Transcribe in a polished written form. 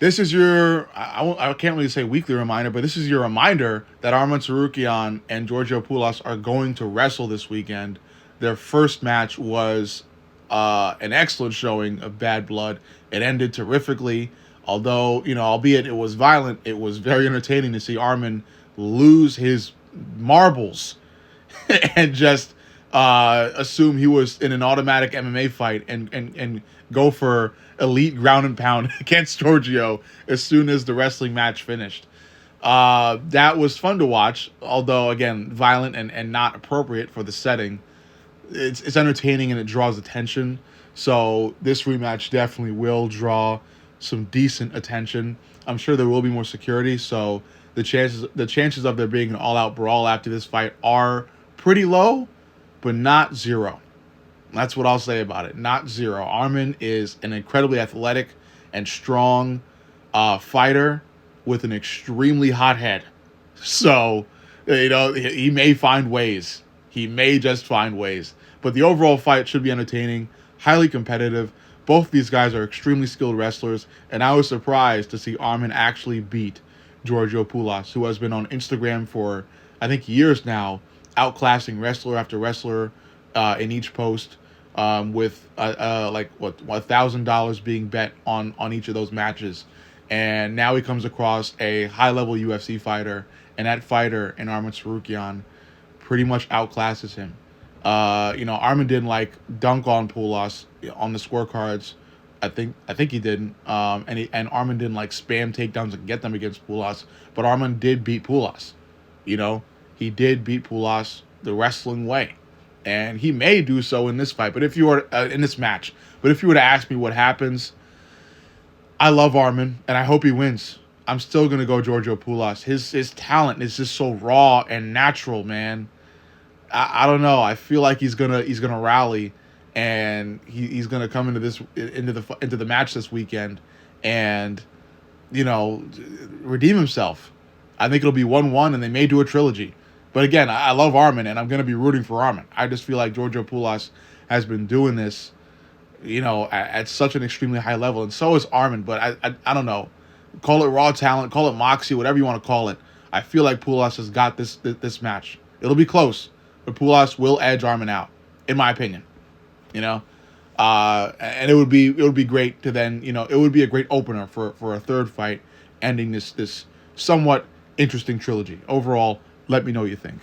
This is your, I can't really say weekly reminder, but this is your reminder that Arman Tsarukyan and Giorgio Poulos are going to wrestle this weekend. Their first match was an excellent showing of Bad Blood. It ended terrifically, although, albeit it was violent, it was very entertaining to see Arman lose his marbles and just assume he was in an automatic MMA fight and go for elite ground and pound against Giorgio as soon as the wrestling match finished. That was fun to watch, although, again, violent and not appropriate for the setting. It's entertaining and it draws attention. So this rematch definitely will draw some decent attention. I'm sure there will be more security, so the chances of there being an all out brawl after this fight are pretty low, but not zero. That's what I'll say about it. Not zero. Arman is an incredibly athletic and strong fighter with an extremely hot head. So, he may find ways. He may just find ways. But the overall fight should be entertaining, highly competitive. Both of these guys are extremely skilled wrestlers, and I was surprised to see Arman actually beat Giorgio Poulos, who has been on Instagram for, I think, years now, outclassing wrestler after wrestler in each post, with like $1,000 being bet on each of those matches, and now he comes across a high level UFC fighter, and that fighter in Arman Tsarukyan pretty much outclasses him. Arman didn't dunk on Poulos on the scorecards. I think he didn't. And Arman didn't spam takedowns and get them against Poulos, but Arman did beat Poulos. He did beat Poulos the wrestling way, and he may do so in this fight. But if you were in this match, but if you were to ask me what happens, I love Arman, and I hope he wins. I'm still gonna go Giorgio Poulos. His talent is just so raw and natural, man. I don't know. I feel like he's gonna rally, and he's gonna come into the match this weekend, and redeem himself. I think it'll be 1-1, and they may do a trilogy. But again, I love Arman, and I'm gonna be rooting for Arman. I just feel like Giorgio Poulos has been doing this, at such an extremely high level, and so is Arman. But I don't know. Call it raw talent, call it moxie, whatever you want to call it. I feel like Poulos has got this match. It'll be close, but Poulos will edge Arman out, in my opinion. And it would be great to then it would be a great opener for a third fight, ending this somewhat interesting trilogy. Overall, let me know what you think.